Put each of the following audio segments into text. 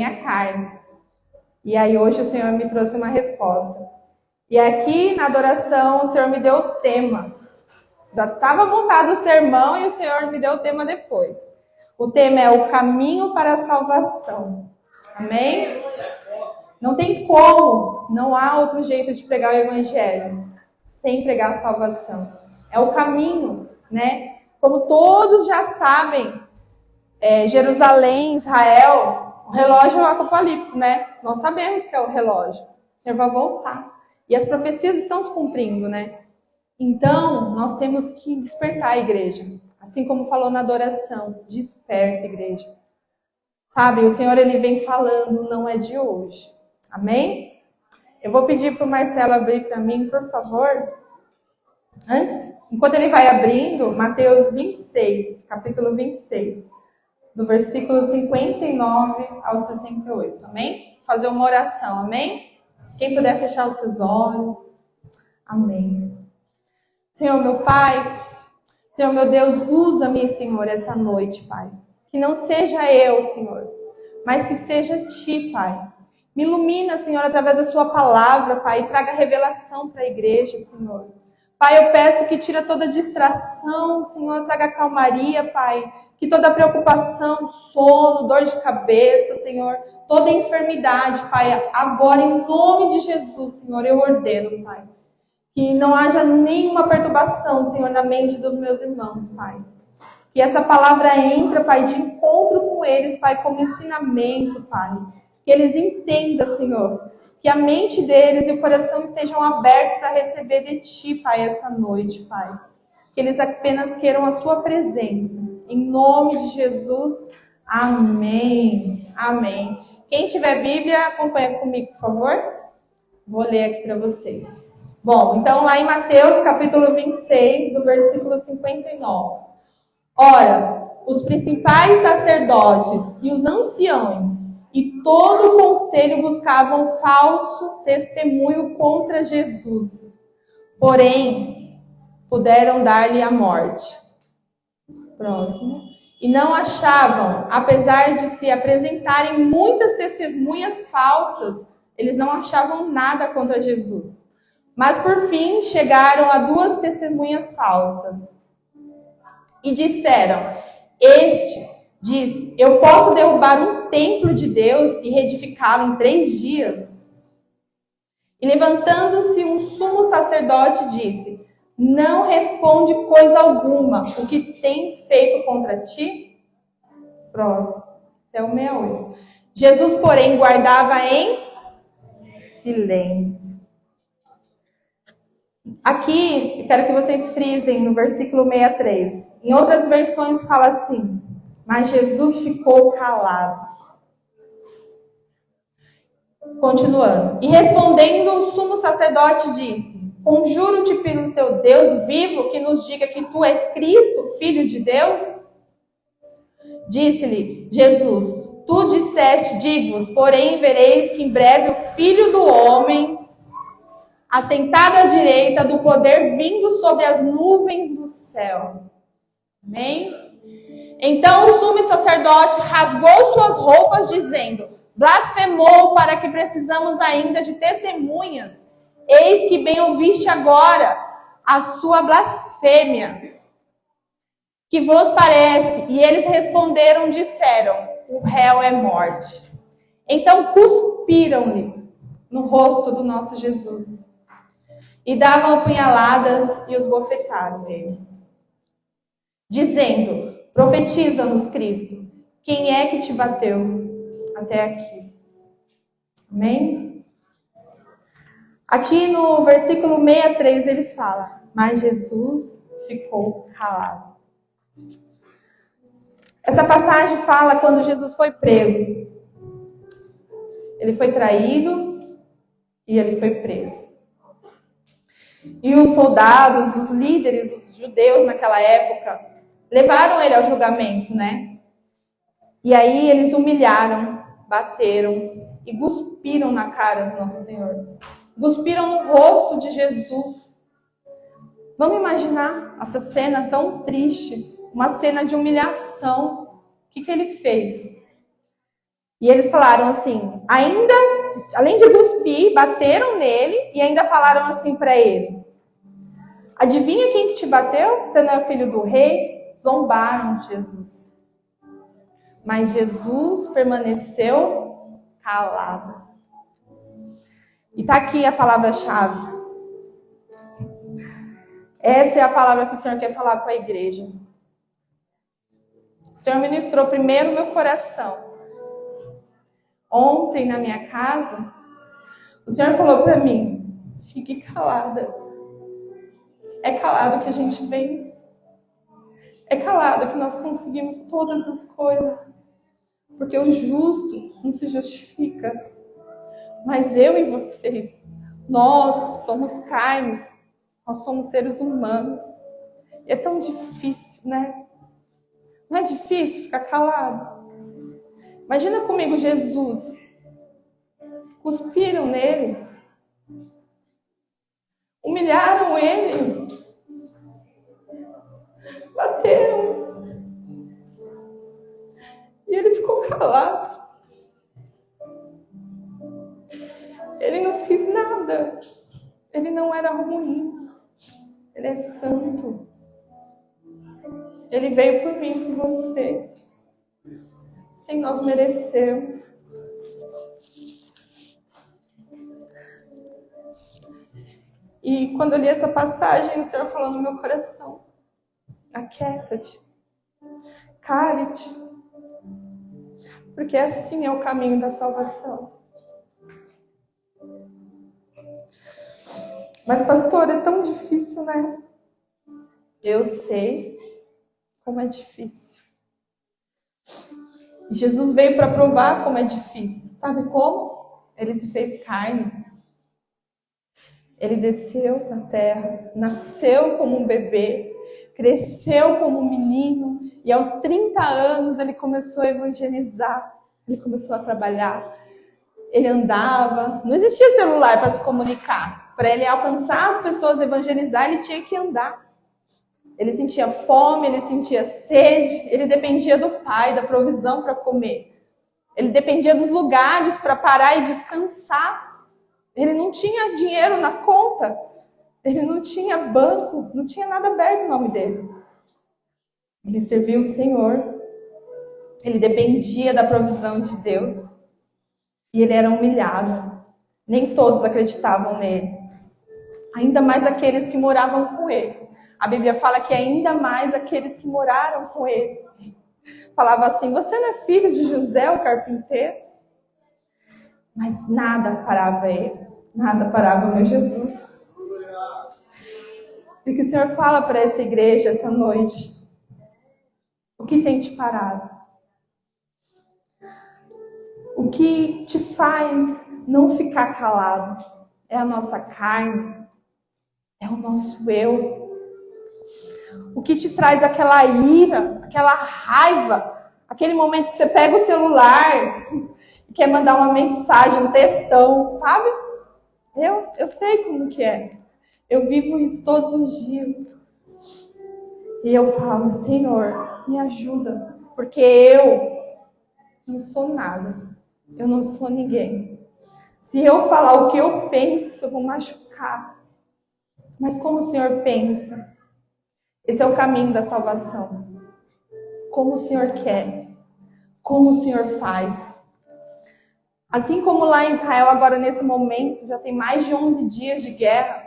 a carne. E aí hoje o Senhor me trouxe uma resposta. E aqui na adoração o Senhor me deu o tema. Já estava montado o sermão e o Senhor me deu o tema depois. O tema é o caminho para a salvação. Amém? Não tem como, não há outro jeito de pregar o evangelho sem pregar a salvação. É o caminho, né? Como todos já sabem, Jerusalém, Israel, o relógio é o Apocalipse, né? Nós sabemos que é o relógio. O Senhor vai voltar. E as profecias estão se cumprindo, né? Então, nós temos que despertar a igreja. Assim como falou na adoração, desperta a igreja. Sabe, o Senhor ele vem falando, não é de hoje. Amém? Eu vou pedir para o Marcelo abrir para mim, por favor. Enquanto ele vai abrindo, Mateus 26, capítulo 26, do versículo 59 ao 68. Amém? Vou fazer uma oração, amém? Quem puder fechar os seus olhos. Amém. Senhor, meu Pai, Senhor, meu Deus, usa-me, Senhor, essa noite, Pai. Que não seja eu, Senhor, mas que seja Ti, Pai. Me ilumina, Senhor, através da Sua palavra, Pai, e traga revelação para a igreja, Senhor. Pai, eu peço que tira toda distração, Senhor, traga calmaria, Pai. Que toda preocupação, sono, dor de cabeça, Senhor, toda enfermidade, Pai, agora em nome de Jesus, Senhor, eu ordeno, Pai. Que não haja nenhuma perturbação, Senhor, na mente dos meus irmãos, Pai. Que essa palavra entre, Pai, de encontro com eles, Pai, como ensinamento, Pai. Que eles entendam, Senhor, que a mente deles e o coração estejam abertos para receber de Ti, Pai, essa noite, Pai. Que eles apenas queiram a Sua presença. Em nome de Jesus, amém. Amém. Quem tiver Bíblia, acompanha comigo, por favor. Vou ler aqui para vocês. Bom, então lá em Mateus, capítulo 26, do versículo 59. Ora, os principais sacerdotes e os anciãos e todo o conselho buscavam falso testemunho contra Jesus. Porém, puderam dar-lhe a morte. Próximo. E não achavam, apesar de se apresentarem muitas testemunhas falsas, eles não achavam nada contra Jesus. Mas por fim chegaram a 2 testemunhas falsas. E disseram, este diz, eu posso derrubar um templo de Deus e reedificá-lo em 3 dias. E levantando-se um sumo sacerdote disse, não responde coisa alguma, o que tens feito contra ti? Próximo, até o 68. Jesus, porém, guardava em silêncio. Aqui, eu quero que vocês frisem no versículo 63. Em outras versões fala assim, mas Jesus ficou calado. Continuando. E respondendo, o sumo sacerdote disse, conjuro-te pelo teu Deus vivo que nos diga que tu é Cristo, Filho de Deus? Disse-lhe Jesus, tu disseste, digo-vos, porém vereis que em breve o Filho do Homem, assentado à direita do poder, vindo sobre as nuvens do céu. Amém? Então o sumo sacerdote rasgou suas roupas, dizendo, blasfemou, para que precisamos ainda de testemunhas. Eis que bem ouviste agora a sua blasfêmia. Que vos parece? E eles responderam, disseram, o réu é morte. Então cuspiram-lhe no rosto do nosso Jesus. E davam apunhaladas e os bofetaram nele. Dizendo, profetiza-nos, Cristo, quem é que te bateu até aqui? Amém? Aqui no versículo 63 ele fala, mas Jesus ficou calado. Essa passagem fala quando Jesus foi preso. Ele foi traído e ele foi preso. E os soldados, os líderes, os judeus naquela época, levaram ele ao julgamento, né? E aí eles humilharam, bateram e cuspiram na cara do nosso Senhor. Cuspiram no rosto de Jesus. Vamos imaginar essa cena tão triste, uma cena de humilhação. O que ele fez? E eles falaram assim, ainda, além de cuspir, bateram nele e ainda falaram assim para ele: adivinha quem que te bateu? Você não é o filho do rei? Zombaram de Jesus. Mas Jesus permaneceu calado. E está aqui a palavra-chave. Essa é a palavra que o Senhor quer falar com a igreja. O Senhor ministrou primeiro o meu coração. Ontem, na minha casa, o Senhor falou para mim: fique calada. É calado que a gente vence. É calado que nós conseguimos todas as coisas. Porque o justo não se justifica. Mas eu e vocês, nós somos carne. Nós somos seres humanos. E é tão difícil, né? Não é difícil ficar calado? Imagina comigo Jesus. Cuspiram nele. Humilharam ele. Bateram. E ele ficou calado. Ele não fez nada. Ele não era ruim. Ele é santo. Ele veio por mim, por você. Sem nós merecermos. E quando eu li essa passagem, o Senhor falou no meu coração: aquieta-te, cale-te, porque assim é o caminho da salvação. Mas, pastor, é tão difícil, né? Eu sei como é difícil. Jesus veio para provar como é difícil. Sabe como? Ele se fez carne. Ele desceu na terra, nasceu como um bebê, cresceu como um menino e aos 30 anos ele começou a evangelizar, ele começou a trabalhar, ele andava, não existia celular para se comunicar, para ele alcançar as pessoas, evangelizar, ele tinha que andar. Ele sentia fome, ele sentia sede, ele dependia do Pai, da provisão para comer, ele dependia dos lugares para parar e descansar. Ele não tinha dinheiro na conta, ele não tinha banco, não tinha nada aberto no nome dele. Ele servia o Senhor, ele dependia da provisão de Deus e ele era humilhado. Nem todos acreditavam nele, ainda mais aqueles que moravam com ele. A Bíblia fala que ainda mais aqueles que moraram com ele. Falava assim: você não é filho de José, o carpinteiro? Mas nada parava ele, nada parava o meu Jesus. E o que o Senhor fala para essa igreja essa noite? O que tem te parado? O que te faz não ficar calado? É a nossa carne, é o nosso eu. O que te traz aquela ira, aquela raiva, aquele momento que você pega o celular e quer mandar uma mensagem, um textão, sabe? Eu sei como que é. Eu vivo isso todos os dias. E eu falo: Senhor, me ajuda, porque eu não sou nada. Eu não sou ninguém. Se eu falar o que eu penso, eu vou machucar. Mas como o Senhor pensa? Esse é o caminho da salvação. Como o Senhor quer. Como o Senhor faz. Assim como lá em Israel, agora nesse momento, já tem mais de 11 dias de guerra.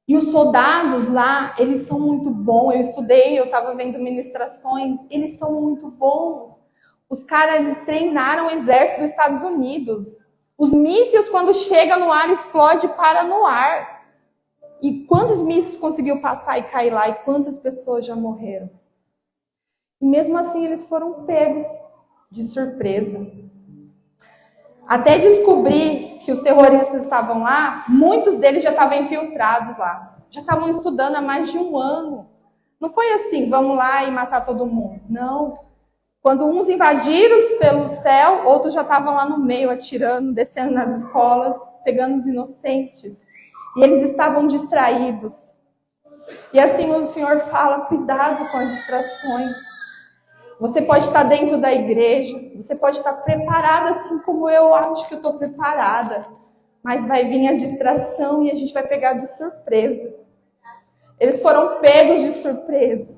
E os soldados lá, eles são muito bons. Eu estudei, eu estava vendo ministrações. Eles são muito bons. Os caras, eles treinaram o exército dos Estados Unidos. Os mísseis, quando chega no ar, explode e para no ar. E quantos mísseis conseguiu passar e cair lá? E quantas pessoas já morreram? E mesmo assim, eles foram pegos de surpresa. Até descobrir que os terroristas estavam lá, muitos deles já estavam infiltrados lá. Já estavam estudando há mais de 1 ano. Não foi assim: vamos lá e matar todo mundo. Não. Quando uns invadiram pelo céu, outros já estavam lá no meio, atirando, descendo nas escolas, pegando os inocentes. E eles estavam distraídos. E assim o Senhor fala: cuidado com as distrações. Você pode estar dentro da igreja, você pode estar preparada assim como eu acho que eu estou preparada. Mas vai vir a distração e a gente vai pegar de surpresa. Eles foram pegos de surpresa.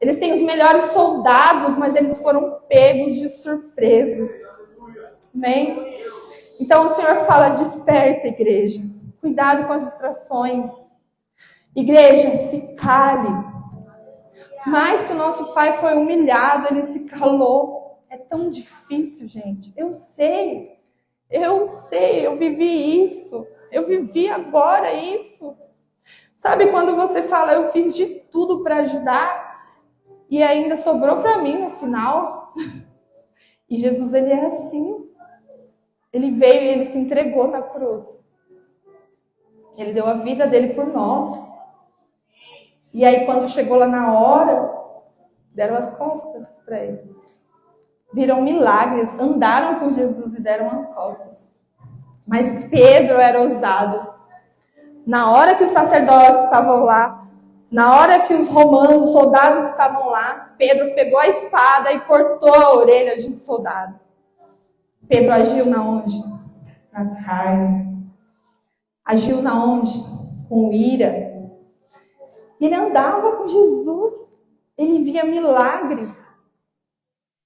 Eles têm os melhores soldados, mas eles foram pegos de surpresas. Amém? Então o Senhor fala, desperta, igreja. Cuidado com as distrações. Igreja, se cale. Mais que o nosso pai foi humilhado, ele se calou. É tão difícil, gente. Eu sei, eu vivi isso. Eu vivi agora isso. Sabe quando você fala, eu fiz de tudo para ajudar e ainda sobrou para mim no final? E Jesus, ele é assim. Ele veio e ele se entregou na cruz. Ele deu a vida dele por nós. E aí quando chegou lá na hora, deram as costas para ele. Viram milagres, andaram com Jesus e deram as costas. Mas Pedro era ousado. Na hora que os sacerdotes estavam lá, na hora que os romanos, os soldados estavam lá, Pedro pegou a espada e cortou a orelha de um soldado. Pedro agiu na onde? Na carne. Agiu na onde? Com ira. Ele andava com Jesus. Ele via milagres.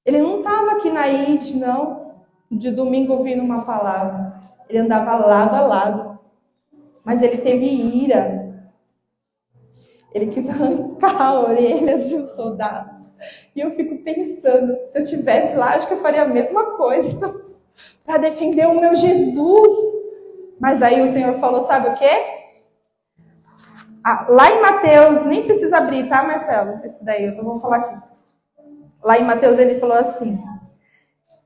Ele não estava aqui na IT, não, de domingo ouvindo uma palavra. Ele andava lado a lado. Mas ele teve ira. Ele quis arrancar a orelha de um soldado. E eu fico pensando, se eu estivesse lá, acho que eu faria a mesma coisa. Para defender o meu Jesus. Mas aí o Senhor falou, sabe o quê? Lá em Mateus, nem precisa abrir, tá, Marcelo? Esse daí, eu só vou falar aqui. Lá em Mateus ele falou assim,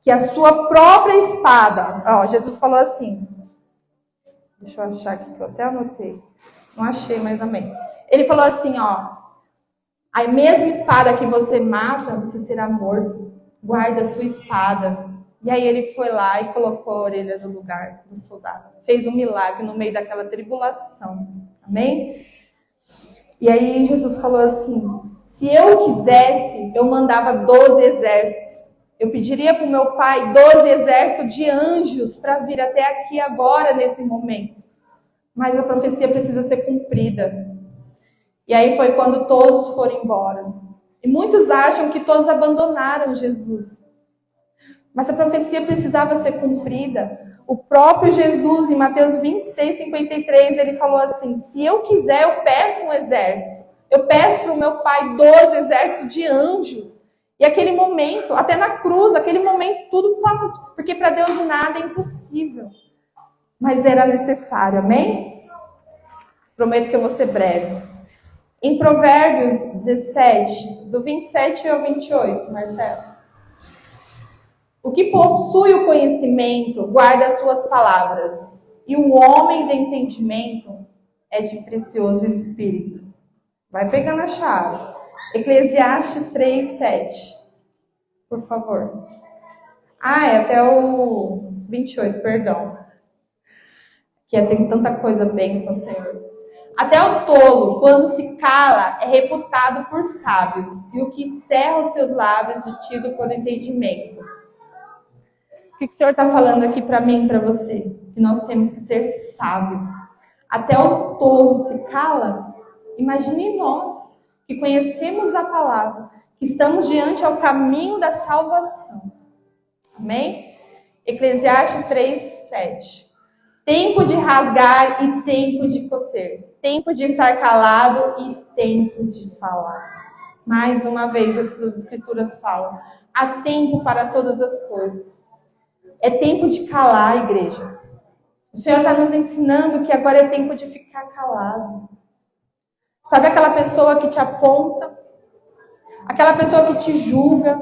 que a sua própria espada, Jesus falou assim, deixa eu achar aqui que eu até anotei, não achei, mas amém. Ele falou assim, a mesma espada que você mata, você será morto, guarda a sua espada. E aí ele foi lá e colocou a orelha no lugar do soldado, fez um milagre no meio daquela tribulação, amém? E aí Jesus falou assim, se eu quisesse, eu mandava 12 exércitos. Eu pediria para o meu pai 12 exércitos de anjos para vir até aqui agora, nesse momento. Mas a profecia precisa ser cumprida. E aí foi quando todos foram embora. E muitos acham que todos abandonaram Jesus. Mas a profecia precisava ser cumprida. O próprio Jesus, em Mateus 26, 53, ele falou assim, se eu quiser, eu peço um exército. Eu peço para o meu pai 12 exércitos de anjos. E aquele momento, até na cruz, aquele momento, tudo estava... Porque para Deus nada é impossível. Mas era necessário, amém? Prometo que eu vou ser breve. Em Provérbios 17, do 27 ao 28, Marcelo. O que possui o conhecimento guarda as suas palavras, e o homem de entendimento é de precioso espírito. Vai pegando a chave. Eclesiastes 3, 7. Por favor. É até o 28, perdão. Que tem tanta coisa, bênção, Senhor. Até o tolo, quando se cala, é reputado por sábios, e o que encerra os seus lábios é tido por entendimento. O que o Senhor está falando aqui para mim e para você? Que nós temos que ser sábios. Até o tolo se cala. Imagine nós, que conhecemos a palavra, que estamos diante ao caminho da salvação. Amém? Eclesiastes 3, 7. Tempo de rasgar e tempo de coser. Tempo de estar calado e tempo de falar. Mais uma vez, essas escrituras falam. Há tempo para todas as coisas. É tempo de calar, igreja. O Senhor está nos ensinando que agora é tempo de ficar calado. Sabe aquela pessoa que te aponta? Aquela pessoa que te julga?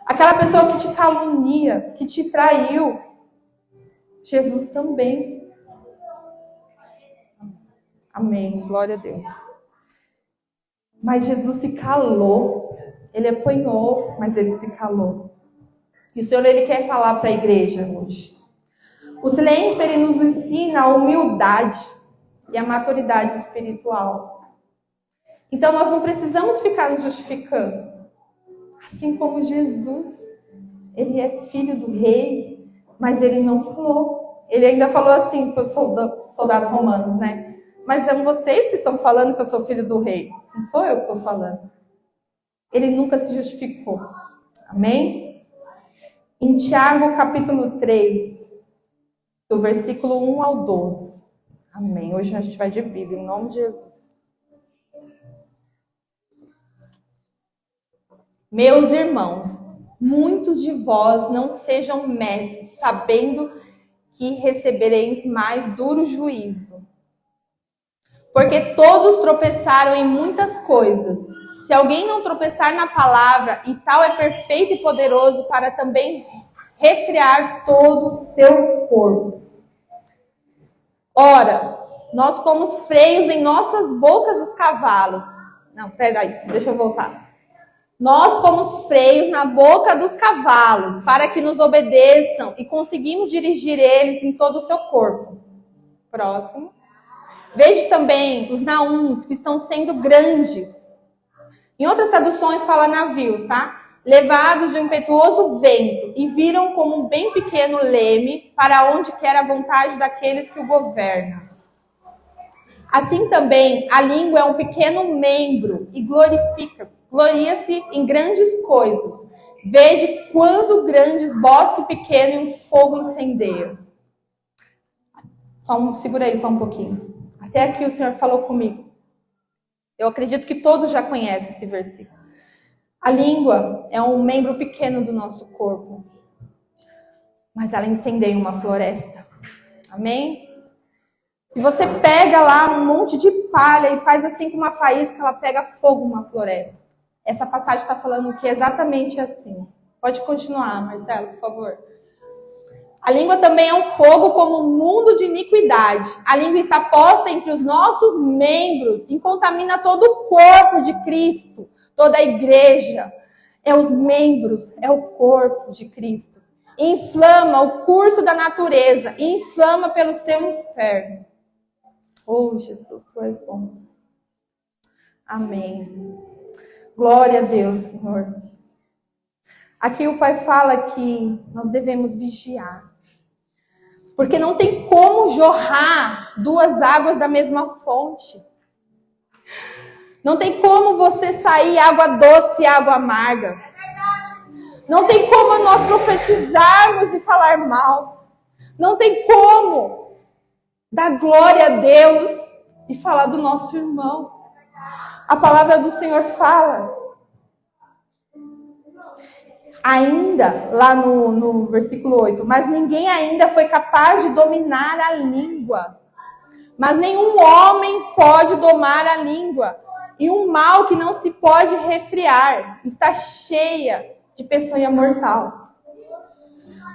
Aquela pessoa que te calunia, que te traiu? Jesus também. Amém. Glória a Deus. Mas Jesus se calou. Ele apanhou, mas ele se calou. E o Senhor, ele quer falar para a igreja hoje. O silêncio, ele nos ensina a humildade e a maturidade espiritual. Então, nós não precisamos ficar nos justificando. Assim como Jesus, ele é filho do rei, mas ele não falou. Ele ainda falou assim para os soldados romanos, né? Mas são vocês que estão falando que eu sou filho do rei. Não sou eu que estou falando. Ele nunca se justificou. Amém? Em Tiago, capítulo 3, do versículo 1 ao 12. Amém. Hoje a gente vai de Bíblia, em nome de Jesus. Meus irmãos, muitos de vós não sejam mestres, sabendo que recebereis mais duro juízo. Porque todos tropeçaram em muitas coisas. Se alguém não tropeçar na palavra, e tal é perfeito e poderoso para também refrear todo o seu corpo. Ora, nós pomos freios em nossas bocas dos cavalos. Não, peraí, deixa eu voltar. Nós pomos freios na boca dos cavalos para que nos obedeçam e conseguimos dirigir eles em todo o seu corpo. Próximo. Veja também os naúns que estão sendo grandes. Em outras traduções fala navios, tá? Levados de um impetuoso vento e viram como um bem pequeno leme para onde quer a vontade daqueles que o governam. Assim também a língua é um pequeno membro e gloria-se em grandes coisas. Vede quando grandes bosque pequeno e um fogo incendeia. Segura aí só um pouquinho. Até aqui o Senhor falou comigo. Eu acredito que todos já conhecem esse versículo. A língua é um membro pequeno do nosso corpo, mas ela incendeia uma floresta. Amém? Se você pega lá um monte de palha e faz assim com uma faísca, ela pega fogo numa floresta. Essa passagem está falando que é exatamente assim. Pode continuar, Marcelo, por favor. A língua também é um fogo como um mundo de iniquidade. A língua está posta entre os nossos membros e contamina todo o corpo de Cristo, toda a igreja. É os membros, é o corpo de Cristo. Inflama o curso da natureza e inflama pelo seu inferno. Oh, Jesus, tu és bom. Amém. Glória a Deus, Senhor. Aqui o Pai fala que nós devemos vigiar. Porque não tem como jorrar duas águas da mesma fonte. Não tem como você sair água doce e água amarga. Não tem como nós profetizarmos e falar mal. Não tem como dar glória a Deus e falar do nosso irmão. A palavra do Senhor fala. Ainda, lá no versículo 8, mas ninguém ainda foi capaz de dominar a língua. Mas nenhum homem pode domar a língua. E um mal que não se pode refrear está cheia de peçonha mortal.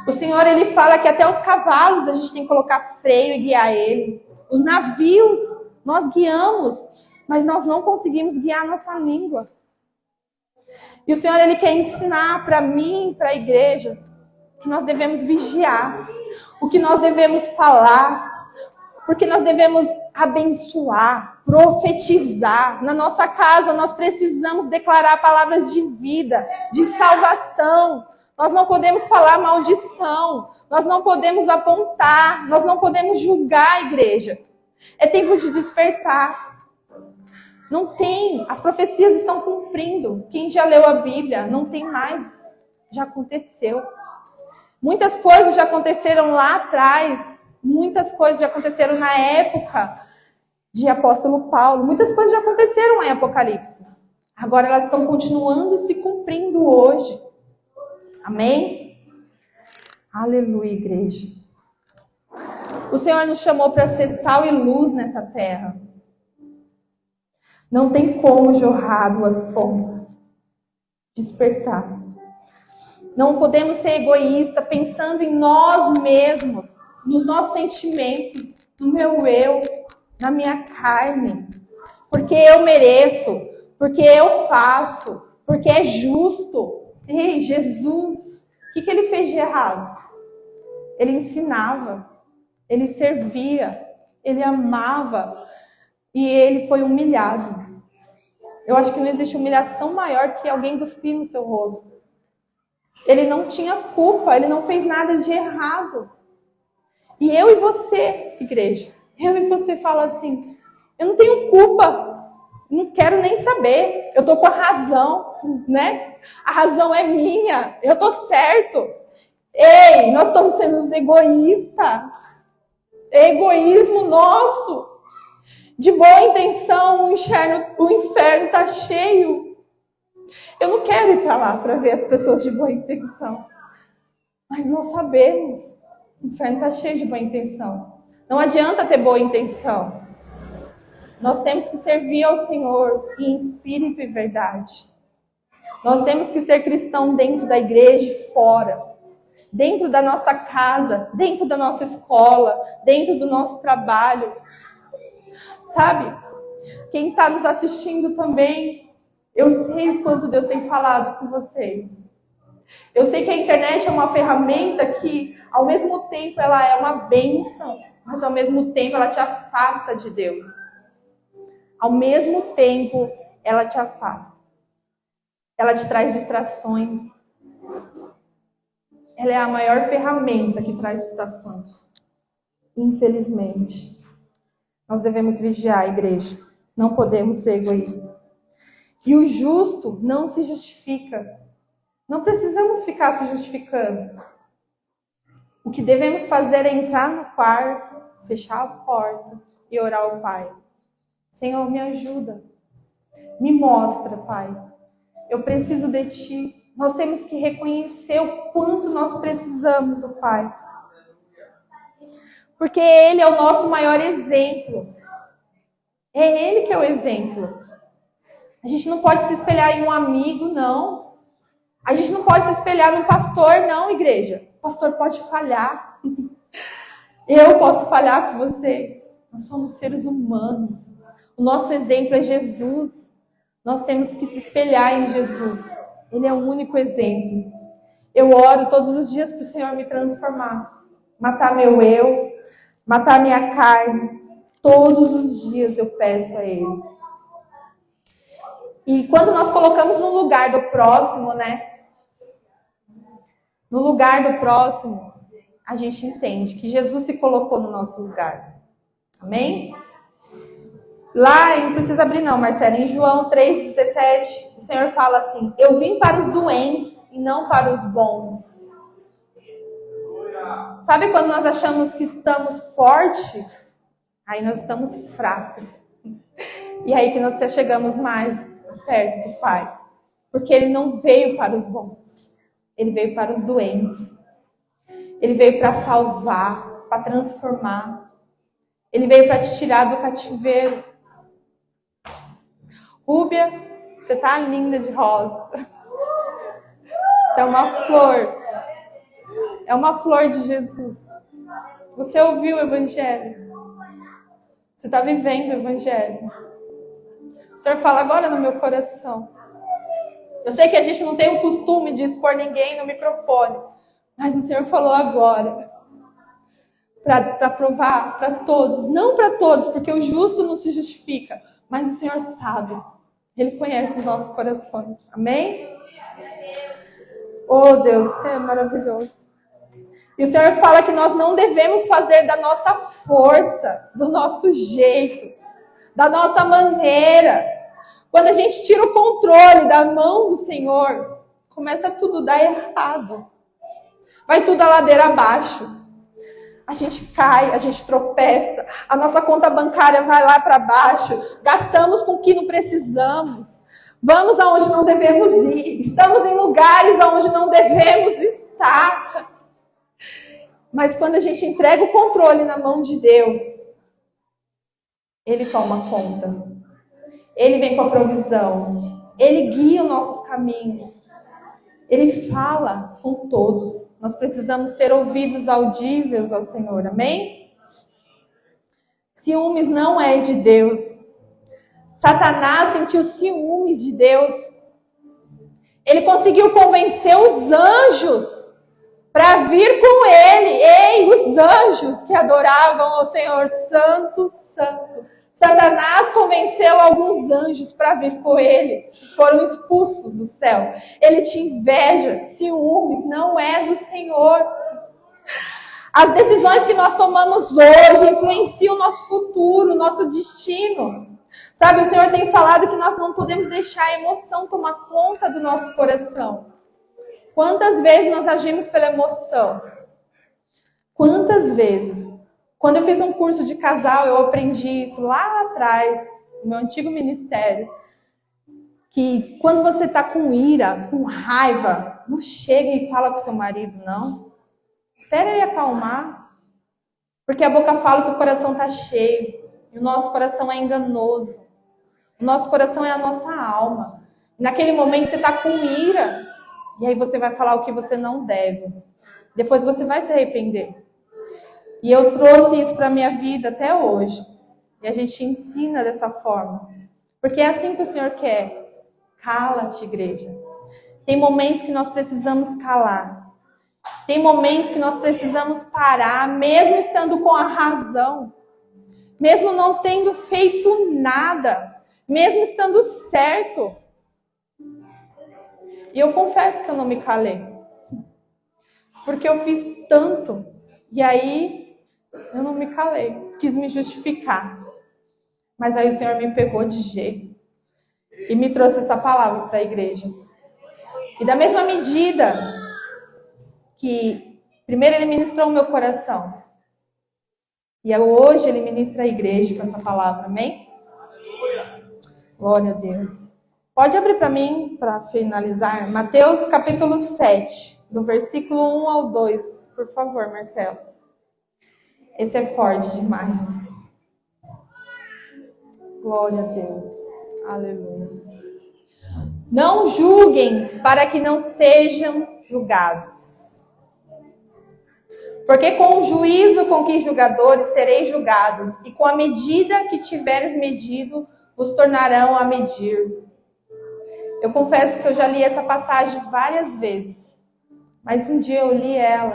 O Senhor, ele fala que até os cavalos a gente tem que colocar freio e guiar ele. Os navios nós guiamos, mas nós não conseguimos guiar a nossa língua. E o Senhor, ele quer ensinar para mim, para a igreja, que nós devemos vigiar, o que nós devemos falar, porque nós devemos abençoar, profetizar. Na nossa casa, nós precisamos declarar palavras de vida, de salvação. Nós não podemos falar maldição, nós não podemos apontar, nós não podemos julgar a igreja. É tempo de despertar. Não tem, as profecias estão cumprindo. Quem já leu a Bíblia, não tem mais. Já aconteceu. Muitas coisas já aconteceram lá atrás. Muitas coisas já aconteceram na época de apóstolo Paulo. Muitas coisas já aconteceram em Apocalipse. Agora elas estão continuando se cumprindo hoje. Amém? Aleluia, igreja. O Senhor nos chamou para ser sal e luz nessa terra. Não tem como jorrar duas fontes. Despertar. Não podemos ser egoístas pensando em nós mesmos, nos nossos sentimentos, no meu eu, na minha carne. Porque eu mereço, porque eu faço, porque é justo. Ei, Jesus, o que ele fez de errado? Ele ensinava, ele servia, ele amava. E ele foi humilhado. Eu acho que não existe humilhação maior que alguém cuspir no seu rosto. Ele não tinha culpa, ele não fez nada de errado. E eu e você, igreja, eu e você fala assim, eu não tenho culpa, não quero nem saber, eu tô com a razão, né? A razão é minha, eu tô certo. Ei, nós estamos sendo egoístas. É egoísmo nosso. De boa intenção, o inferno está cheio. Eu não quero ir para lá para ver as pessoas de boa intenção. Mas nós sabemos, o inferno está cheio de boa intenção. Não adianta ter boa intenção. Nós temos que servir ao Senhor em espírito e verdade. Nós temos que ser cristão dentro da igreja e fora. Dentro da nossa casa, dentro da nossa escola, dentro do nosso trabalho. Sabe? Quem está nos assistindo também, eu sei o quanto Deus tem falado com vocês. Eu sei que a internet é uma ferramenta que, ao mesmo tempo, ela é uma bênção, mas ao mesmo tempo ela te afasta de Deus. Ao mesmo tempo, ela te afasta. Ela te traz distrações. Ela é a maior ferramenta que traz distrações. Infelizmente. Nós devemos vigiar a igreja. Não podemos ser egoístas. E o justo não se justifica. Não precisamos ficar se justificando. O que devemos fazer é entrar no quarto, fechar a porta e orar ao Pai. Senhor, me ajuda. Me mostra, Pai. Eu preciso de Ti. Nós temos que reconhecer o quanto nós precisamos do Pai. Porque Ele é o nosso maior exemplo. É Ele que é o exemplo. A gente não pode se espelhar em um amigo, não. A gente não pode se espelhar num pastor, não, igreja. O pastor pode falhar. Eu posso falhar com vocês. Nós somos seres humanos. O nosso exemplo é Jesus. Nós temos que se espelhar em Jesus. Ele é o único exemplo. Eu oro todos os dias para o Senhor me transformar. Matar meu eu. Matar minha carne. Todos os dias eu peço a Ele. E quando nós colocamos no lugar do próximo, né? No lugar do próximo, a gente entende que Jesus se colocou no nosso lugar. Amém? Lá, não precisa abrir não, Marcela, em João 3,17, o Senhor fala assim, eu vim para os doentes e não para os bons. Sabe quando nós achamos que estamos fortes? Aí nós estamos fracos. E aí que nós chegamos mais perto do Pai. Porque Ele não veio para os bons. Ele veio para os doentes. Ele veio para salvar, para transformar. Ele veio para te tirar do cativeiro. Rúbia, você tá linda de rosa. Você é uma flor. É uma flor de Jesus. Você ouviu o Evangelho. Você está vivendo o Evangelho. O Senhor fala agora no meu coração. Eu sei que a gente não tem o costume de expor ninguém no microfone. Mas o Senhor falou agora. Para provar para todos. Não para todos, porque o justo não se justifica. Mas o Senhor sabe. Ele conhece os nossos corações. Amém? Oh, Deus, é maravilhoso. E o Senhor fala que nós não devemos fazer da nossa força, do nosso jeito, da nossa maneira. Quando a gente tira o controle da mão do Senhor, começa tudo a dar errado. Vai tudo a ladeira abaixo. A gente cai, a gente tropeça, a nossa conta bancária vai lá para baixo, gastamos com o que não precisamos, vamos aonde não devemos ir, estamos em lugares aonde não devemos estar. Mas quando a gente entrega o controle na mão de Deus, Ele toma conta. Ele vem com a provisão. Ele guia os nossos caminhos. Ele fala com todos. Nós precisamos ter ouvidos audíveis ao Senhor. Amém? Ciúmes não é de Deus. Satanás sentiu ciúmes de Deus. Ele conseguiu convencer os anjos para vir com ele. Ei, os anjos que adoravam ao Senhor. Santo, santo. Satanás convenceu alguns anjos para vir com ele. Foram expulsos do céu. Ele tinha inveja, ciúmes, não é do Senhor. As decisões que nós tomamos hoje influenciam o nosso futuro, o nosso destino. Sabe, o Senhor tem falado que nós não podemos deixar a emoção tomar conta do nosso coração. Quantas vezes nós agimos pela emoção? Quantas vezes? Quando eu fiz um curso de casal, eu aprendi isso lá atrás, no meu antigo ministério. Que quando você está com ira, com raiva, não chega e fala com seu marido, não. Espera ele acalmar. Porque a boca fala que o coração está cheio. E o nosso coração é enganoso. O nosso coração é a nossa alma. E naquele momento você está com ira. E aí você vai falar o que você não deve. Depois você vai se arrepender. E eu trouxe isso para a minha vida até hoje. E a gente ensina dessa forma. Porque é assim que o Senhor quer. Cala-te, igreja. Tem momentos que nós precisamos calar. Tem momentos que nós precisamos parar, mesmo estando com a razão. Mesmo não tendo feito nada. Mesmo estando certo. E eu confesso que eu não me calei. Porque eu fiz tanto. E aí, eu não me calei. Quis me justificar. Mas aí o Senhor me pegou de jeito. E me trouxe essa palavra para a igreja. E da mesma medida que primeiro Ele ministrou o meu coração. E hoje Ele ministra a igreja com essa palavra. Amém? Glória a Deus. Pode abrir para mim, para finalizar. Mateus capítulo 7, do versículo 1 ao 2. Por favor, Marcelo. Esse é forte demais. Glória a Deus. Aleluia. Não julguem para que não sejam julgados. Porque com o juízo com que julgadores sereis julgados, e com a medida que tiveres medido, vos tornarão a medir. Eu confesso que eu já li essa passagem várias vezes. Mas um dia eu li ela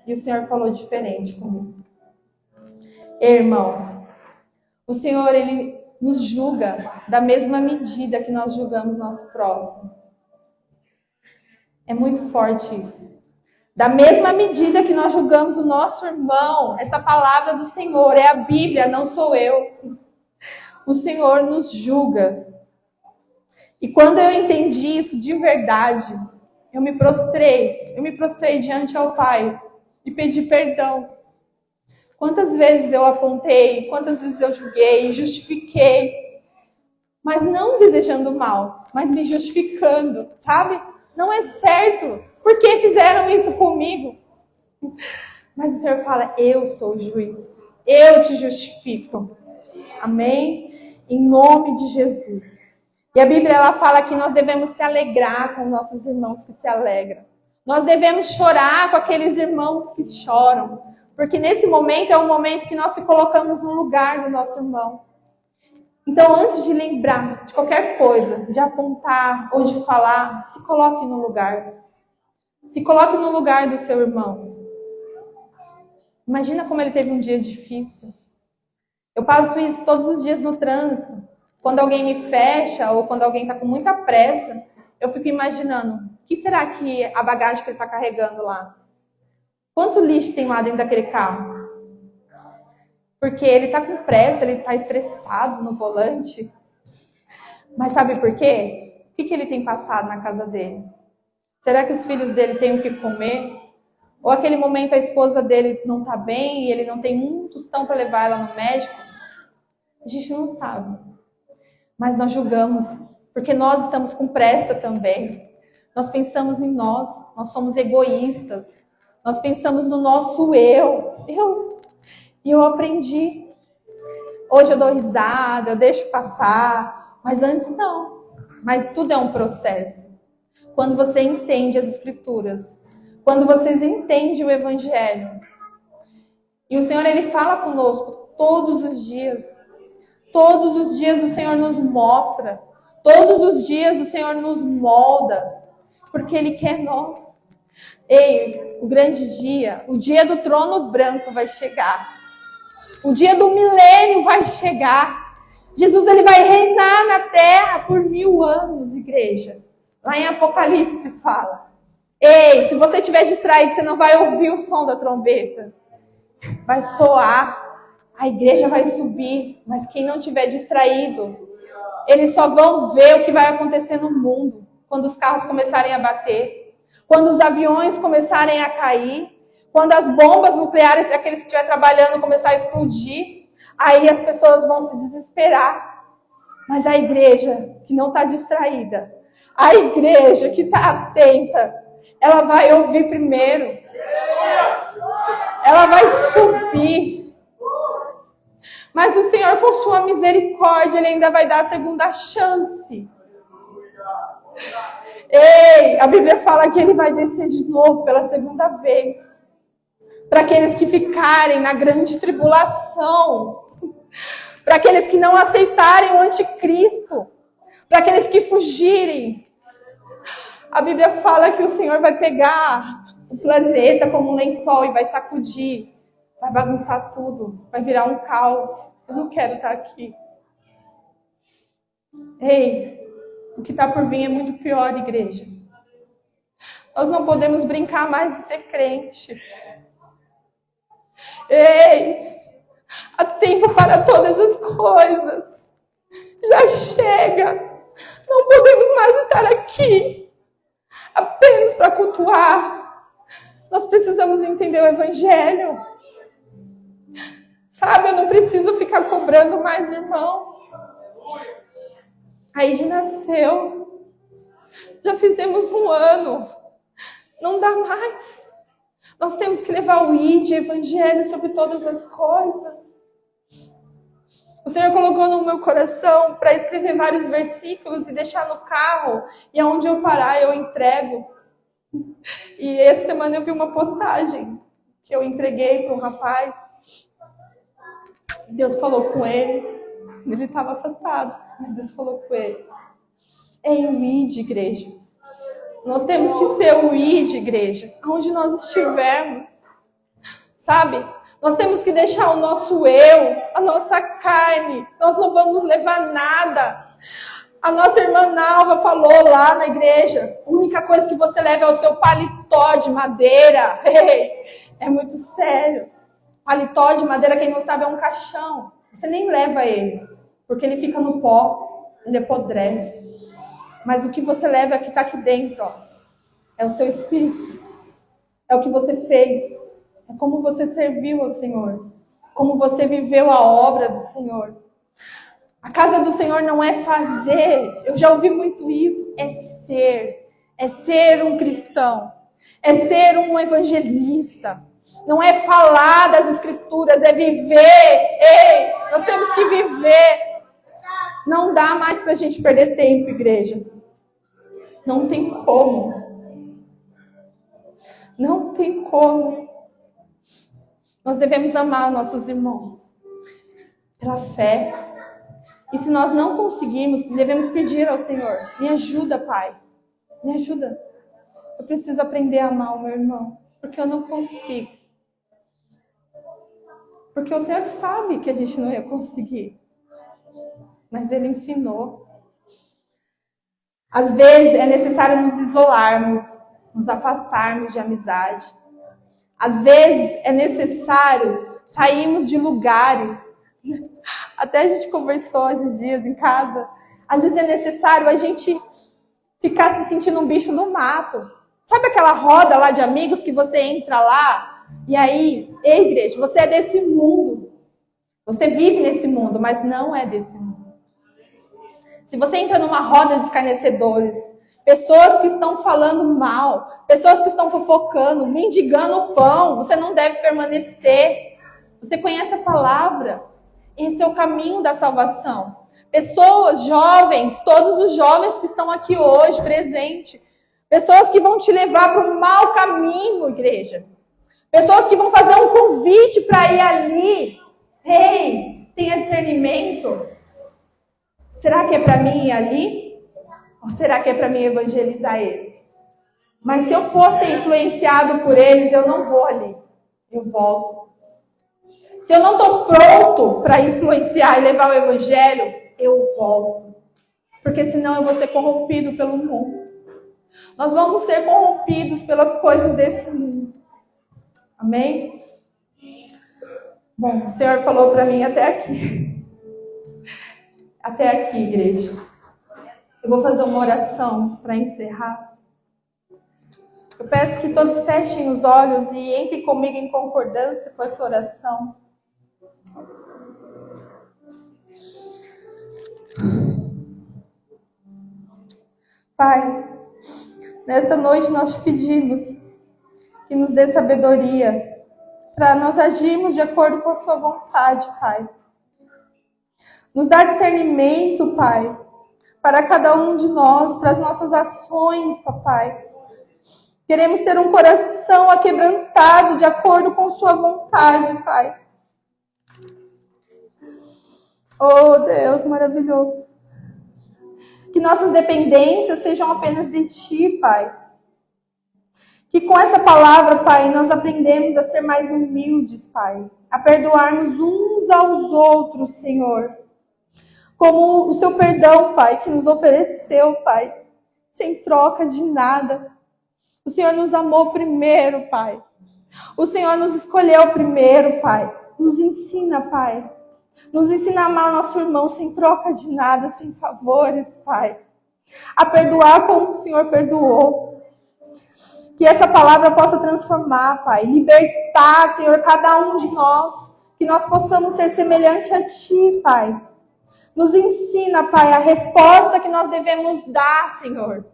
e o Senhor falou diferente comigo. Irmãos, o Senhor, Ele nos julga da mesma medida que nós julgamos nosso próximo. É muito forte isso. Da mesma medida que nós julgamos o nosso irmão. Essa palavra do Senhor é a Bíblia, não sou eu. O Senhor nos julga. E quando eu entendi isso de verdade, eu me prostrei diante ao Pai e pedi perdão. Quantas vezes eu apontei, quantas vezes eu julguei, justifiquei, mas não desejando mal, mas me justificando, sabe? Não é certo. Por que fizeram isso comigo? Mas o Senhor fala, eu sou o juiz, eu te justifico. Amém? Em nome de Jesus. E a Bíblia ela fala que nós devemos se alegrar com nossos irmãos que se alegram. Nós devemos chorar com aqueles irmãos que choram. Porque nesse momento é um momento que nós se colocamos no lugar do nosso irmão. Então, antes de lembrar de qualquer coisa, de apontar ou de falar, se coloque no lugar. Se coloque no lugar do seu irmão. Imagina como ele teve um dia difícil. Eu passo isso todos os dias no trânsito. Quando alguém me fecha ou quando alguém está com muita pressa, eu fico imaginando, o que será que a bagagem que ele está carregando lá? Quanto lixo tem lá dentro daquele carro? Porque ele está com pressa, ele está estressado no volante. Mas sabe por quê? O que ele tem passado na casa dele? Será que os filhos dele têm o que comer? Ou aquele momento a esposa dele não está bem e ele não tem um tostão para levar ela no médico? A gente não sabe. Mas nós julgamos, porque nós estamos com pressa também. Nós pensamos em nós somos egoístas. Nós pensamos no nosso eu. E eu aprendi. Hoje eu dou risada, eu deixo passar, mas antes não. Mas tudo é um processo. Quando você entende as Escrituras, quando vocês entendem o Evangelho. E o Senhor, Ele fala conosco todos os dias. Todos os dias o Senhor nos mostra. Todos os dias o Senhor nos molda. Porque Ele quer nós. Ei, o grande dia, o dia do trono branco vai chegar. O dia do milênio vai chegar. Jesus ele vai reinar na terra por 1000 anos, igreja. Lá em Apocalipse fala. Ei, se você estiver distraído, você não vai ouvir o som da trombeta. Vai soar, a igreja vai subir, mas quem não estiver distraído, eles só vão ver o que vai acontecer no mundo. Quando os carros começarem a bater, quando os aviões começarem a cair, quando as bombas nucleares daqueles que estiver trabalhando começar a explodir, aí as pessoas vão se desesperar. Mas a igreja que não está distraída, a igreja que está atenta, ela vai ouvir primeiro. Ela vai subir. Mas o Senhor, com sua misericórdia, Ele ainda vai dar a segunda chance. Ei, a Bíblia fala que Ele vai descer de novo pela segunda vez. Para aqueles que ficarem na grande tribulação. Para aqueles que não aceitarem o anticristo. Para aqueles que fugirem. A Bíblia fala que o Senhor vai pegar o planeta como um lençol e vai sacudir. Vai bagunçar tudo. Vai virar um caos. Eu não quero estar aqui. Ei, o que está por vir é muito pior, igreja. Nós não podemos brincar mais de ser crente. Ei, há tempo para todas as coisas. Já chega. Não podemos mais estar aqui apenas para cultuar. Nós precisamos entender o Evangelho. Sabe, eu não preciso ficar cobrando mais irmãos. A Ide nasceu. Já fizemos 1 ano. Não dá mais. Nós temos que levar o Ide, Evangelho sobre todas as coisas. O Senhor colocou no meu coração para escrever vários versículos e deixar no carro. E aonde eu parar, eu entrego. E essa semana eu vi uma postagem que eu entreguei para um rapaz. Deus falou com ele. Ele estava afastado, mas Deus falou com ele. É o ID, igreja. Nós temos que ser o ID, igreja. Aonde nós estivermos. Sabe? Nós temos que deixar o nosso eu, a nossa carne. Nós não vamos levar nada. A nossa irmã Nalva falou lá na igreja. A única coisa que você leva é o seu paletó de madeira. É muito sério. Paletó de madeira, quem não sabe, é um caixão. Você nem leva ele, porque ele fica no pó, ele apodrece. Mas o que você leva é o que está aqui dentro, ó. É o seu espírito. É o que você fez. É como você serviu ao Senhor. Como você viveu a obra do Senhor. A casa do Senhor não é fazer. Eu já ouvi muito isso. É ser. É ser um cristão. É ser um evangelista. Não é falar das Escrituras, é viver. Ei, nós temos que viver. Não dá mais para a gente perder tempo, igreja. Não tem como. Não tem como. Nós devemos amar os nossos irmãos pela fé. E se nós não conseguirmos, devemos pedir ao Senhor. Me ajuda, Pai. Me ajuda. Eu preciso aprender a amar o meu irmão. Porque eu não consigo. Porque o Senhor sabe que a gente não ia conseguir. Mas Ele ensinou. Às vezes é necessário nos isolarmos, nos afastarmos de amizade. Às vezes é necessário sairmos de lugares. Até a gente conversou esses dias em casa. Às vezes é necessário a gente ficar se sentindo um bicho no mato. Sabe aquela roda lá de amigos que você entra lá? E aí, ei, igreja, você é desse mundo. Você vive nesse mundo, mas não é desse mundo. Se você entra numa roda de escarnecedores, pessoas que estão falando mal, pessoas que estão fofocando, mendigando o pão, você não deve permanecer. Você conhece a palavra. Esse é o caminho da salvação. Pessoas, jovens, todos os jovens que estão aqui hoje, presentes. Pessoas que vão te levar para um mau caminho, igreja. Pessoas que vão fazer um convite para ir ali. Ei, tenha discernimento. Será que é para mim ir ali? Ou será que é para mim evangelizar eles? Mas se eu for ser influenciado por eles, eu não vou ali. Eu volto. Se eu não estou pronto para influenciar e levar o evangelho, eu volto. Porque senão eu vou ser corrompido pelo mundo. Nós vamos ser corrompidos pelas coisas desse mundo. Amém? Bom, o Senhor falou para mim até aqui. Até aqui, igreja. Eu vou fazer uma oração para encerrar. Eu peço que todos fechem os olhos e entrem comigo em concordância com essa oração. Pai, nesta noite nós te pedimos que nos dê sabedoria para nós agirmos de acordo com a sua vontade, Pai. Nos dá discernimento, Pai, para cada um de nós, para as nossas ações, Papai. Queremos ter um coração aquebrantado de acordo com sua vontade, Pai. Oh, Deus maravilhoso. Que nossas dependências sejam apenas de Ti, Pai. Que com essa palavra, Pai, nós aprendemos a ser mais humildes, Pai. A perdoarmos uns aos outros, Senhor. Como o seu perdão, Pai, que nos ofereceu, Pai, sem troca de nada. O Senhor nos amou primeiro, Pai. O Senhor nos escolheu primeiro, Pai. Nos ensina, Pai. Nos ensina a amar nosso irmão sem troca de nada, sem favores, Pai. A perdoar como o Senhor perdoou. Que essa palavra possa transformar, Pai. Libertar, Senhor, cada um de nós. Que nós possamos ser semelhante a Ti, Pai. Nos ensina, Pai, a resposta que nós devemos dar, Senhor.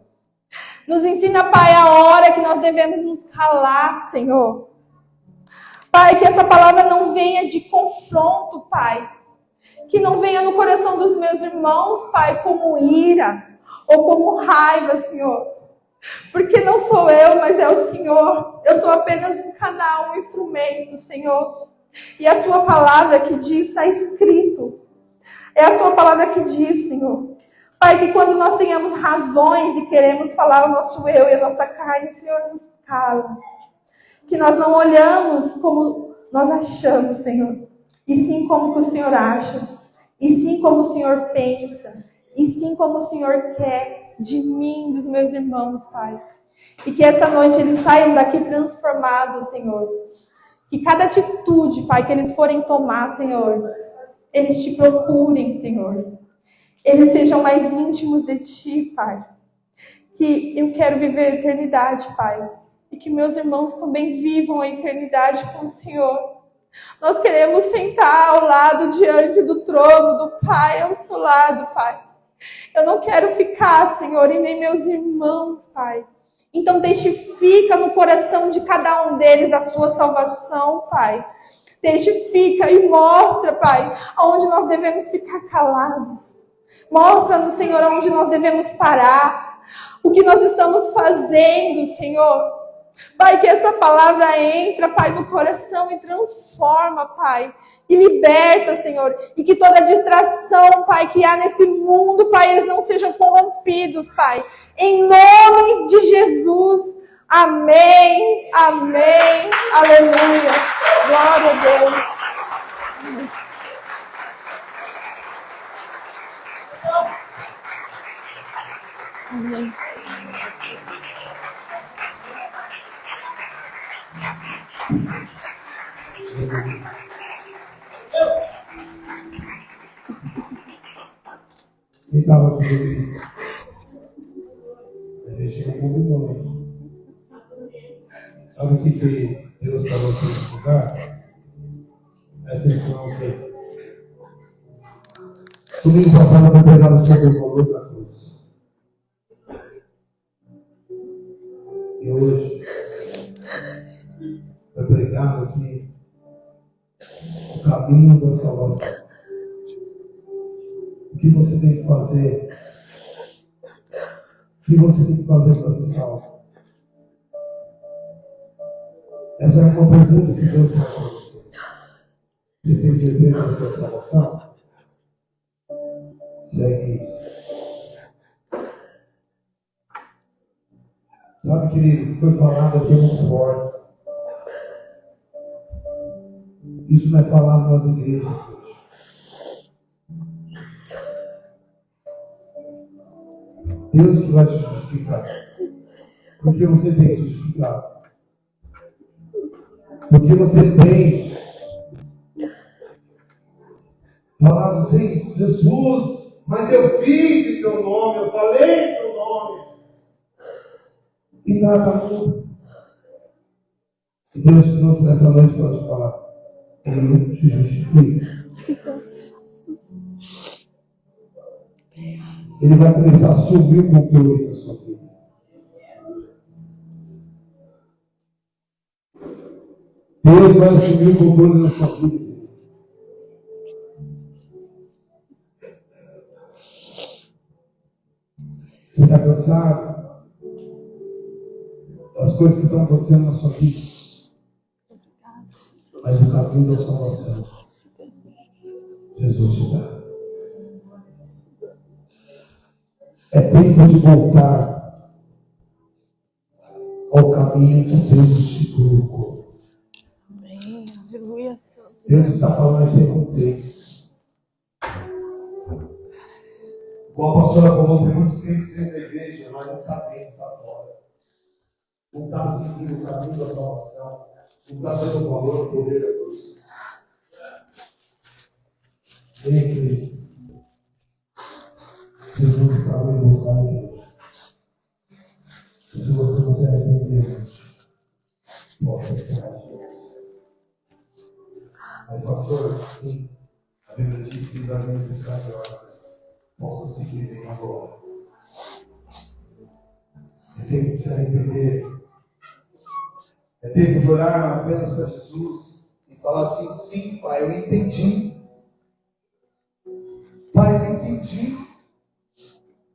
Nos ensina, Pai, a hora que nós devemos nos calar, Senhor. Pai, que essa palavra não venha de confronto, Pai. Que não venha no coração dos meus irmãos, Pai, como ira ou como raiva, Senhor. Porque não sou eu, mas é o Senhor. Eu sou apenas um canal, um instrumento, Senhor. E a sua palavra que diz, está escrito. É a sua palavra que diz, Senhor. Pai, que quando nós tenhamos razões e queremos falar o nosso eu e a nossa carne, o Senhor nos cala. Que nós não olhamos como nós achamos, Senhor. E sim como o Senhor acha. E sim como o Senhor pensa. E sim como o Senhor quer de mim, dos meus irmãos, Pai. E que essa noite eles saiam daqui transformados, Senhor. Que cada atitude, Pai, que eles forem tomar, Senhor, eles te procurem, Senhor. Eles sejam mais íntimos de Ti, Pai. Que eu quero viver a eternidade, Pai. E que meus irmãos também vivam a eternidade com o Senhor. Nós queremos sentar ao lado, diante do trono do Pai, ao seu lado, Pai. Eu não quero ficar, Senhor, e nem meus irmãos, Pai. Então testifica no coração de cada um deles a sua salvação, Pai. Testifica e mostra, Pai, aonde nós devemos ficar calados. Mostra-nos, Senhor, aonde nós devemos parar. O que nós estamos fazendo, Senhor. Pai, que essa palavra entra, Pai, no coração e transforma, Pai. E liberta, Senhor. E que toda distração, Pai, que há nesse mundo, Pai, eles não sejam corrompidos, Pai. Em nome de Jesus. Amém. Amém. Aleluia. Glória a Deus. Amém. Quem estava aqui, a gente não combinou. Sabe o que Deus para você nesse lugar? Essa lição aqui. Domingo passado foi pregado sobre o valor da cruz. E hoje foi pregado aqui o caminho da salvação. O que você tem que fazer? O que você tem que fazer para ser salvo? Essa é uma pergunta que Deus faz para você. Você tem certeza da sua salvação? Segue isso. Sabe que foi falado aqui muito forte. Isso não é falado nas igrejas hoje. Deus que vai te justificar. Porque você tem que se justificar. Porque você tem falado assim, Jesus, mas eu fiz em teu nome, eu falei em teu nome. E nada muda. Deus te trouxe nessa noite para te falar. Ele te justifica. Ele vai começar a assumir o controle da sua vida. Deus vai assumir o controle da sua vida. Você está cansado das coisas que estão acontecendo na sua vida? Mas o caminho da salvação, Jesus te dá. É tempo de voltar ao caminho que Deus te colocou. Amém. Aleluia. Deus está falando aqui com crentes. Como a pastora falou, tem muitos crentes dentro da igreja, mas não está dentro, está fora. Não está seguindo o caminho da salvação. Não está dando valor ao poder da cruz. Vem, querido. Jesus está em buscar a igreja. E se você não se arrepender, volta atrás de Deus. Mas, pastor, sim, a Bíblia diz que da minha buscar possa seguir bem agora. É tempo de se arrepender. É tempo de orar apenas para Jesus e falar assim: sim, Pai, eu entendi. Pai, eu entendi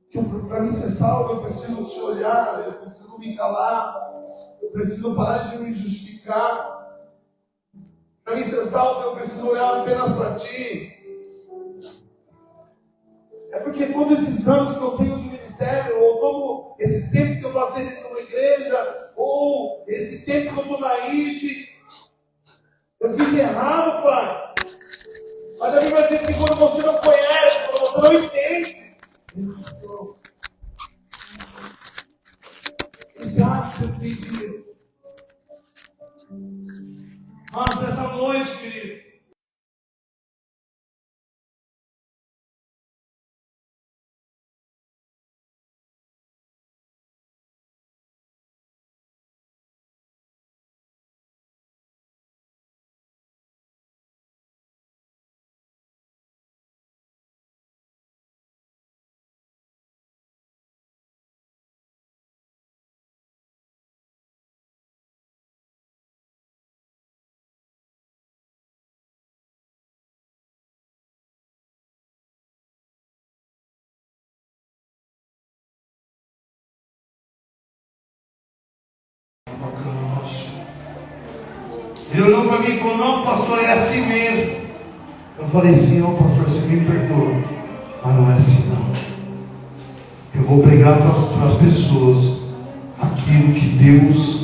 que para mim ser salvo eu preciso te olhar, eu preciso me calar, eu preciso parar de me justificar. Para mim ser salvo eu preciso olhar apenas para Ti. É porque todos esses anos que eu tenho de ministério, ou todo esse tempo que eu passei dentro de uma igreja, ou esse tempo que eu estou na IT, eu fiz errado, Pai. Mas a Bíblia diz que quando você não conhece, quando você não entende, exato, você pediu. Mas nessa noite, querido, ele olhou para mim e falou: não, pastor, é assim mesmo. Eu falei: Senhor, pastor, você me perdoa, mas não é assim não. Eu vou pregar para as pessoas aquilo que Deus